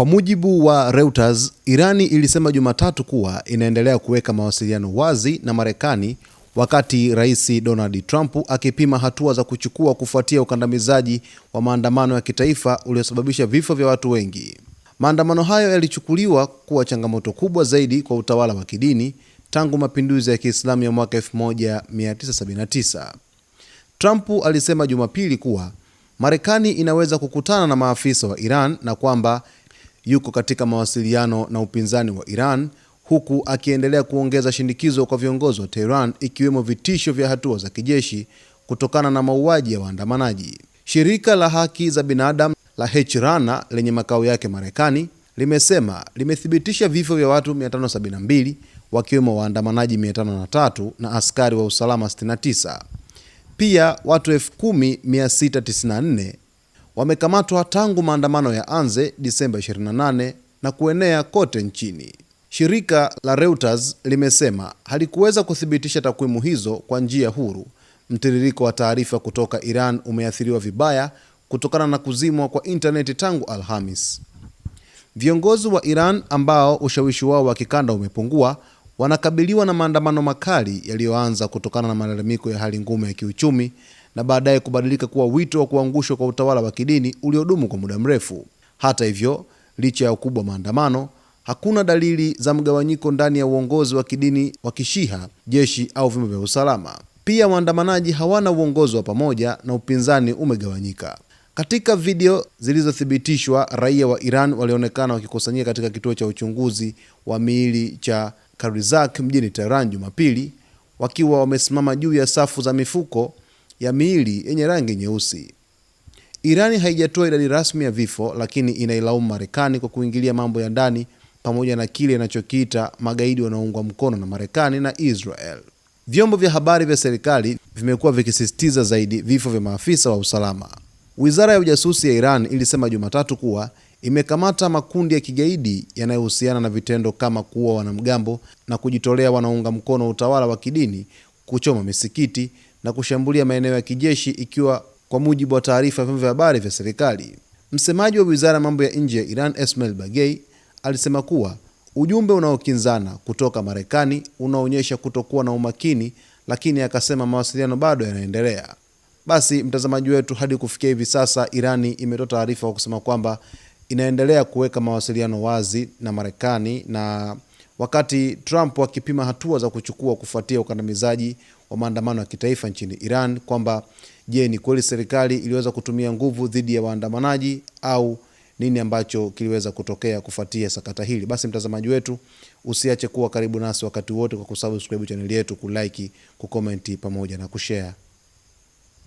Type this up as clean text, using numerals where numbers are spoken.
Kwa mujibu wa Reuters, Irani ilisema Jumatatu kuwa inaendelea kuweka mawasiliano wazi na Marekani wakati Rais Donald Trump akipima hatua za kuchukua kufuatia ukandamizaji wa maandamano ya kitaifa uliosababisha vifo vya watu wengi. Maandamano hayo yalichukuliwa kuwa changamoto kubwa zaidi kwa utawala wa kidini tangu mapinduzi ya Kiislamu ya mwaka 1979. Trump alisema Jumapili kuwa Marekani inaweza kukutana na maafisa wa Iran na kwamba yuko katika mawasiliano na upinzani wa Iran, huku akiendelea kuongeza shinikizo kwa viongozi wa Tehran, ikiwemo vitisho vya hatua za kijeshi kutokana na mauaji ya waandamanaji. Shirika la haki za binadamu la Hechirana lenye makao yake Marekani limesema limethibitisha vifo vya watu 572 wakiwemo waandamanaji 503 na askari wa usalama 69. Pia watu 10,694 wamekamatwa tangu maandamano ya anze Disemba 28 na kuenea kote nchini. Shirika la Reuters limesema halikuweza kuthibitisha takwimu hizo kwa njia huru. Mtiririko wa taarifa kutoka Iran umeathiriwa vibaya kutokana na kuzimwa kwa intaneti tangu Alhamis. Viongozi wa Iran ambao ushawishi wao wa kikanda umepungua wanakabiliwa na maandamano makali yaliyoanza kutokana na malalamiko ya hali ngumu ya kiuchumi na baadaye kubadilika kuwa wito wa kuangushwa kwa utawala wa kidini uliodumu kwa muda mrefu. Hata hivyo, licha ya ukubwa maandamano, hakuna dalili za mgawanyiko ndani ya uongozi wa kidini wa Kishiha, jeshi au vyombo vya usalama. Pia waandamanaji hawana uongozi wa pamoja na upinzani umegawanyika. Katika video zilizothibitishwa, raia wa Iran walionekana wakikusanyika katika kituo cha uchunguzi wa miili cha Karizak mjini Tehran Jumapili, wakiwa wamesimama juu ya safu za mifuko ya miili yenye rangi nyeusi. Irani haijatoa idadi rasmi ya vifo, lakini inailaumu Marekani kwa kuingilia mambo ya ndani pamoja na kile inachokiita magaidi wanaoungwa mkono na Marekani na Israel. Vyombo vya habari vya serikali vimekuwa vikisisitiza zaidi vifo vya maafisa wa usalama. Wizara ya ujasusi ya Iran ilisema Jumatatu kuwa imekamata makundi ya kigaidi yanayohusiana na vitendo kama kuua wanamgambo na kujitolea wanaunga mkono utawala wa kidini, kuchoma misikiti na kushambulia maeneo ya kijeshi, ikiwa kwa mujibu wa taarifa ya vyombo vya habari vya serikali. Msemaji wa Wizara ya Mambo ya Nje ya Iran, Esmail Bagei, alisema kuwa ujumbe unaokinzana kutoka Marekani unaonyesha kutokuwa na umakini, lakini akasema mawasiliano bado yanaendelea. Basi mtazamaji wetu, hadi kufikia hivi sasa Irani imetoa taarifa kwa kusema kwamba inaendelea kuweka mawasiliano wazi na Marekani, na wakati Trump akipima hatua za kuchukua kufuatia ukandamizaji wa maandamano ya kitaifa nchini Iran, kwamba je, ni kweli serikali iliweza kutumia nguvu dhidi ya waandamanaji au nini ambacho kiliweza kutokea kufuatia sakata hili. Basi mtazamaji wetu, usiache kuwa karibu nasi wakati wote kwa kusubscribe channel yetu, kulike, kucomment pamoja na kushare.